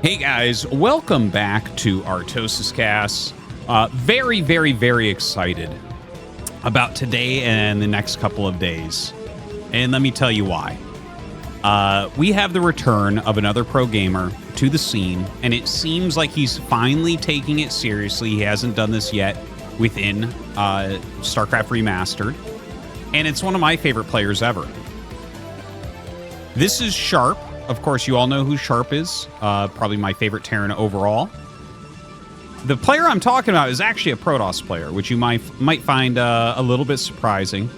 Hey guys, welcome back to ArtosisCasts. Very, very, very excited about today and the next couple of days. And let me tell you why. We have the return of another pro gamer to the scene, and it seems like he's finally taking it seriously. He hasn't done this yet within StarCraft Remastered, and it's one of my favorite players ever. This is Sharp. Of course, you all know who Sharp is. Probably my favorite Terran overall. The player I'm talking about is actually a Protoss player, which you might find a little bit surprising.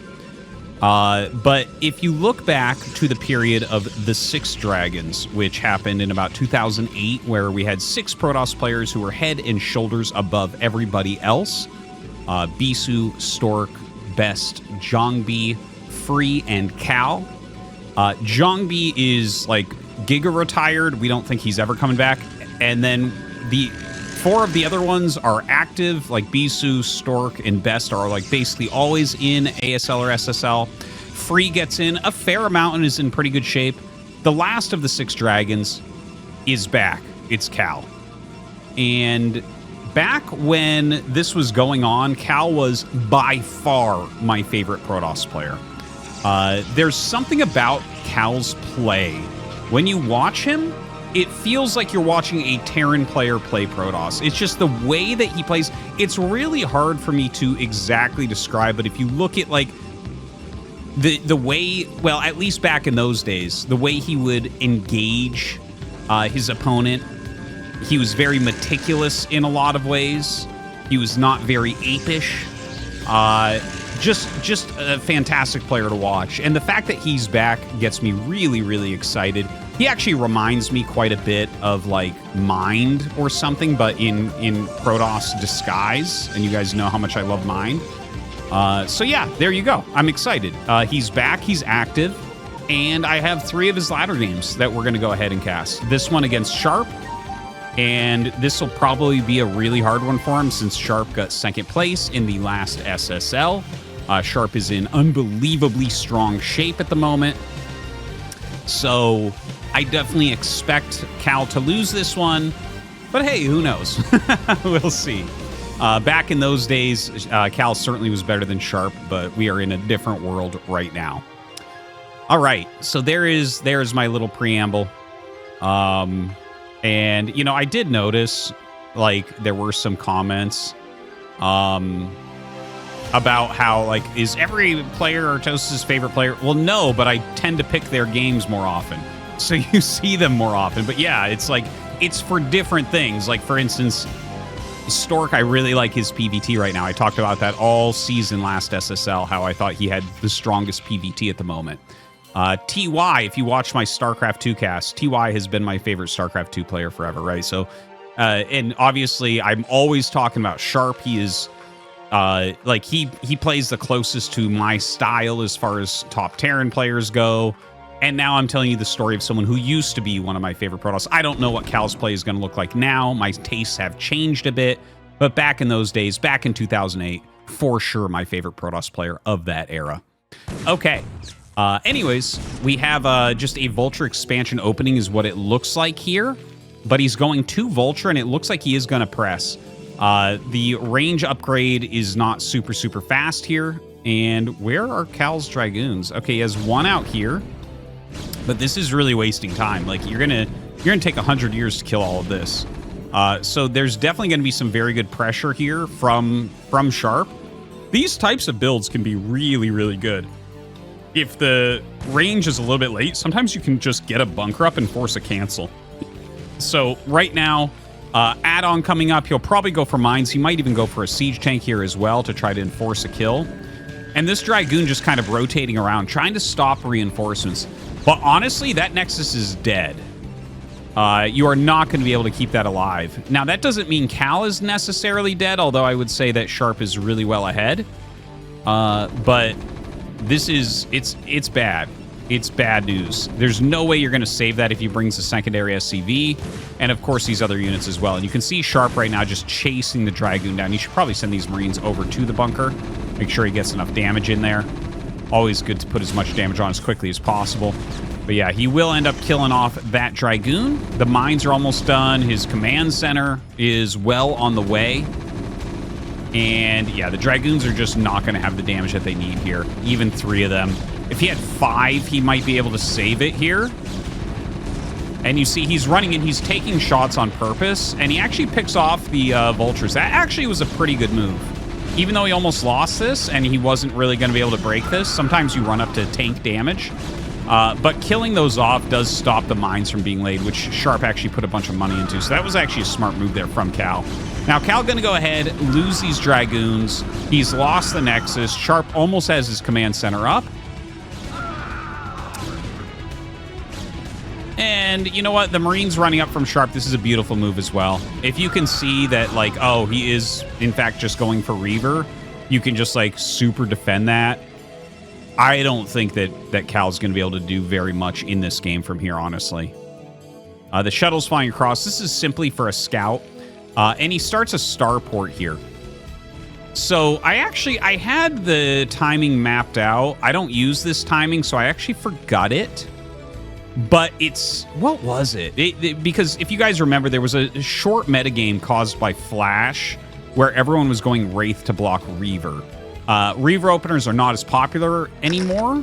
But if you look back to the period of the Six Dragons, which happened in about 2008, where we had 6 Protoss players who were head and shoulders above everybody else. Bisu, Stork, Best, Zhongbi, Free, and Cal. Zhongbi is like Giga retired. We don't think he's ever coming back. And then the 4 of the other ones are active, like Bisu, Stork, and Best are like basically always in ASL or SSL. Free gets in a fair amount and is in pretty good shape. The last of the 6 dragons is back. It's Cal. And back when this was going on, Cal was by far my favorite Protoss player. There's something about Cal's play. When you watch him, it feels like you're watching a Terran player play Protoss. It's just the way that he plays. It's really hard for me to exactly describe, but if you look at like the way, well, at least back in those days, the way he would engage his opponent, he was very meticulous in a lot of ways. He was not very apish. Just a fantastic player to watch. And the fact that he's back gets me really, really excited. He actually reminds me quite a bit of like Mind or something, but in Protoss disguise. And you guys know how much I love Mind. So yeah, there you go. I'm excited. He's back, he's active, and I have 3 of his ladder games that we're going to go ahead and cast. This one against Sharp, and this will probably be a really hard one for him since Sharp got 2nd place in the last SSL. Sharp is in unbelievably strong shape at the moment. So I definitely expect Cal to lose this one. But hey, who knows? We'll see. Back in those days, Cal certainly was better than Sharp, but we are in a different world right now. All right, so there's my little preamble. And, you know, I did notice, like, there were some comments about how, like, is every player Artosis' favorite player? Well, no, but I tend to pick their games more often. So you see them more often. But yeah, it's like, it's for different things. Like, for instance, Stork, I really like his PVT right now. I talked about that all season last SSL, how I thought he had the strongest PVT at the moment. TY, if you watch my StarCraft 2 cast, TY has been my favorite StarCraft 2 player forever, right? So, and obviously, I'm always talking about Sharp. He is... like he plays the closest to my style as far as top Terran players go. And now I'm telling you the story of someone who used to be one of my favorite Protoss. I don't know what Cal's play is going to look like now. My tastes have changed a bit. But back in those days, back in 2008, for sure my favorite Protoss player of that era. Okay. Anyways, we have just a Vulture expansion opening is what it looks like here. But he's going to Vulture, and it looks like he is going to press. The range upgrade is not super, super fast here. And where are Cal's Dragoons? Okay, he has 1 out here. But this is really wasting time. Like, you're gonna take 100 years to kill all of this. So there's definitely gonna be some very good pressure here from Sharp. These types of builds can be really, really good. If the range is a little bit late, sometimes you can just get a bunker up and force a cancel. So right now, add-on coming up, he'll probably go for mines. He might even go for a siege tank here as well to try to enforce a kill. And this Dragoon just kind of rotating around, trying to stop reinforcements. But honestly, that Nexus is dead. You are not going to be able to keep that alive. Now, that doesn't mean Cal is necessarily dead, although I would say that Sharp is really well ahead. But this is, it's bad. It's bad news. There's no way you're going to save that if he brings a secondary SCV. And of course, these other units as well. And you can see Sharp right now just chasing the Dragoon down. You should probably send these Marines over to the bunker. Make sure he gets enough damage in there. Always good to put as much damage on as quickly as possible. But yeah, he will end up killing off that Dragoon. The mines are almost done. His command center is well on the way. And yeah, the Dragoons are just not going to have the damage that they need here. Even 3 of them. If he had 5, he might be able to save it here. And you see he's running and he's taking shots on purpose. And he actually picks off the Vultures. That actually was a pretty good move. Even though he almost lost this and he wasn't really going to be able to break this, sometimes you run up to tank damage. But killing those off does stop the mines from being laid, which Sharp actually put a bunch of money into. So that was actually a smart move there from Cal. Now, Cal going to go ahead, lose these Dragoons. He's lost the Nexus. Sharp almost has his command center up. And you know what? The Marines running up from Sharp, this is a beautiful move as well. If you can see that, like, oh, he is, in fact, just going for Reaver, you can just, like, super defend that. I don't think that Cal's going to be able to do very much in this game from here, honestly. The shuttle's flying across. This is simply for a scout. And he starts a starport here. So I had the timing mapped out. I don't use this timing, so I actually forgot it. But it's... What was it? Because if you guys remember, there was a short metagame caused by Flash where everyone was going Wraith to block Reaver. Reaver openers are not as popular anymore.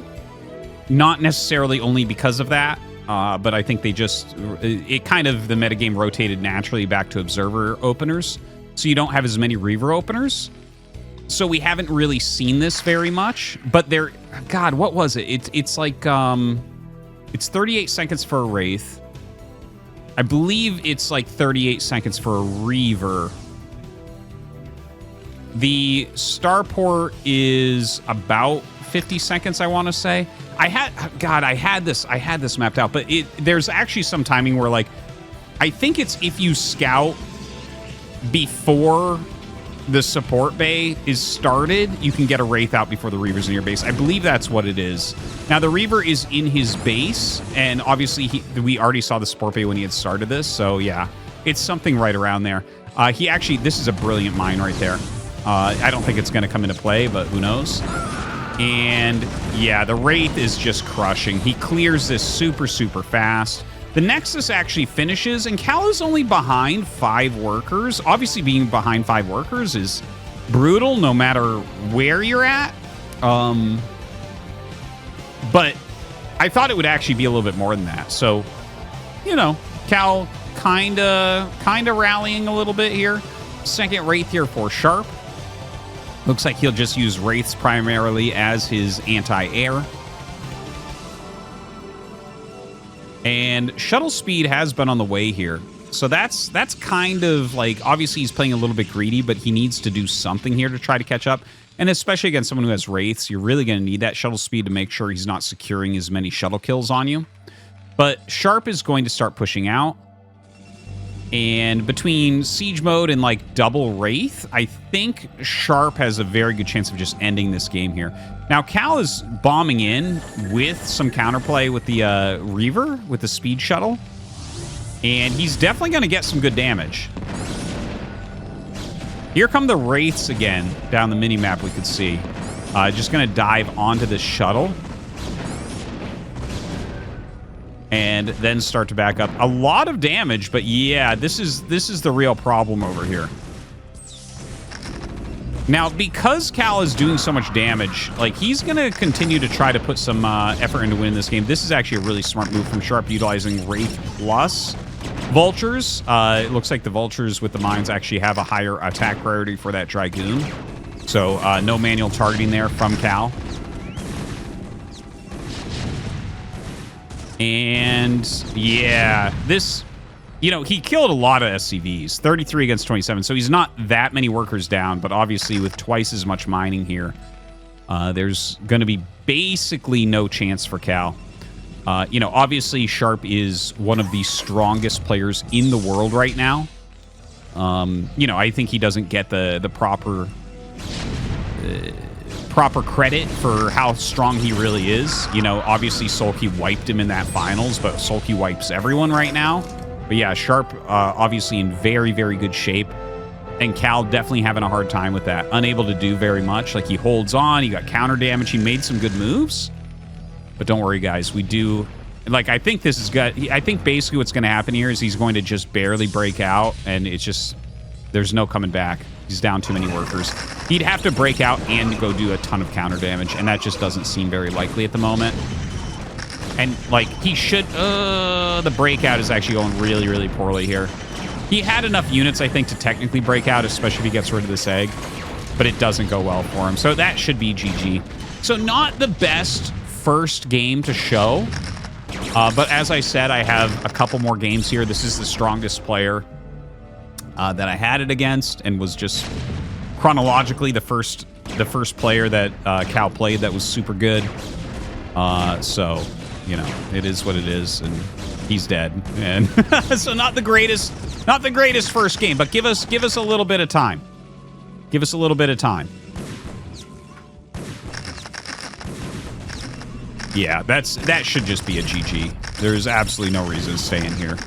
Not necessarily only because of that, but I think they just... It kind of, the metagame rotated naturally back to Observer openers, so you don't have as many Reaver openers. So we haven't really seen this very much, but there... God, what was it? It's like... It's 38 seconds for a Wraith. I believe it's like 38 seconds for a Reaver. The starport is about 50 seconds, I want to say. I had this mapped out, but there's actually some timing where, like, I think it's if you scout before the support bay is started, you can get a Wraith out before the Reaver's in your base. I believe that's what it is. Now, the Reaver is in his base, and obviously we already saw the support bay when he had started this, so yeah, it's something right around there. This is a brilliant mine right there. I don't think it's going to come into play, but who knows? And yeah, the Wraith is just crushing. He clears this super, super fast. The Nexus actually finishes, and Cal is only behind 5 workers. Obviously, being behind 5 workers is brutal no matter where you're at. But I thought it would actually be a little bit more than that. So, you know, Cal kind of rallying a little bit here. Second Wraith here for Sharp. Looks like he'll just use Wraiths primarily as his anti-air. And shuttle speed has been on the way here. So that's kind of like, obviously he's playing a little bit greedy, but he needs to do something here to try to catch up. And especially against someone who has Wraiths, you're really going to need that shuttle speed to make sure he's not securing as many shuttle kills on you. But Sharp is going to start pushing out. And between Siege Mode and like double Wraith, I think Sharp has a very good chance of just ending this game here. Now, Cal is bombing in with some counterplay with the Reaver, with the Speed Shuttle. And he's definitely going to get some good damage. Here come the Wraiths again down the mini-map we could see. Just going to dive onto this shuttle. And then start to back up. A lot of damage, but yeah, this is the real problem over here. Now, because Cal is doing so much damage, like, he's going to continue to try to put some effort into winning this game. This is actually a really smart move from Sharp, utilizing Wraith plus Vultures. It looks like the Vultures with the mines actually have a higher attack priority for that Dragoon. So, no manual targeting there from Cal. And yeah, this, you know, he killed a lot of SCVs, 33 against 27. So he's not that many workers down, but obviously with twice as much mining here, there's going to be basically no chance for Cal. You know, obviously Sharp is one of the strongest players in the world right now. You know, I think he doesn't get the proper credit for how strong he really is. You know, obviously Sulky wiped him in that finals, but Sulky wipes everyone right now. But yeah, Sharp obviously in very, very good shape. And Cal definitely having a hard time with that. Unable to do very much. Like, he holds on, he got counter damage, he made some good moves. But don't worry, guys, we do Like, I think this is good. I think basically what's going to happen here is he's going to just barely break out, and it's just, there's no coming back. He's down too many workers. He'd have to break out and go do a ton of counter damage, and that just doesn't seem very likely at the moment. And, like, he should... the breakout is actually going really, really poorly here. He had enough units, I think, to technically break out, especially if he gets rid of this egg. But it doesn't go well for him. So that should be GG. So not the best first game to show. But as I said, I have a couple more games here. This is the strongest player that I had it against, and was just chronologically the first player that Cal played that was super good. So, you know, it is what it is, and he's dead. And so not the greatest first game, but give us a little bit of time. Give us a little bit of time. Yeah, that should just be a GG. There's absolutely no reason to stay in here.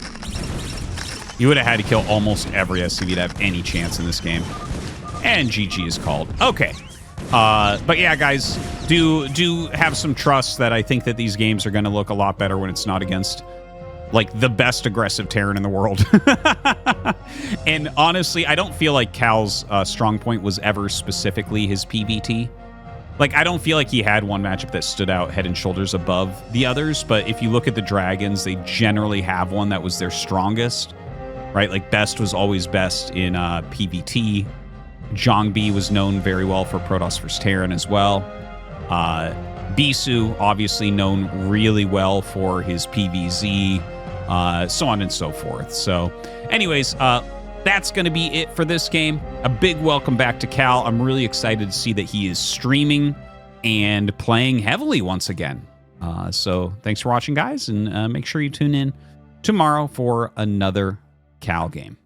You would have had to kill almost every SCV to have any chance in this game. And GG is called. Okay. But yeah, guys, do have some trust that I think that these games are going to look a lot better when it's not against, like, the best aggressive Terran in the world. And honestly, I don't feel like Cal's strong point was ever specifically his PVT. Like, I don't feel like he had one matchup that stood out head and shoulders above the others, but if you look at the Dragons, they generally have one that was their strongest, right? Like, Best was always best in PVT. Zhongbi was known very well for Protoss vs. Terran as well. Bisu, obviously known really well for his PVZ, so on and so forth. So, anyways, that's going to be it for this game. A big welcome back to Cal. I'm really excited to see that he is streaming and playing heavily once again. So thanks for watching, guys, and make sure you tune in tomorrow for another Cal game.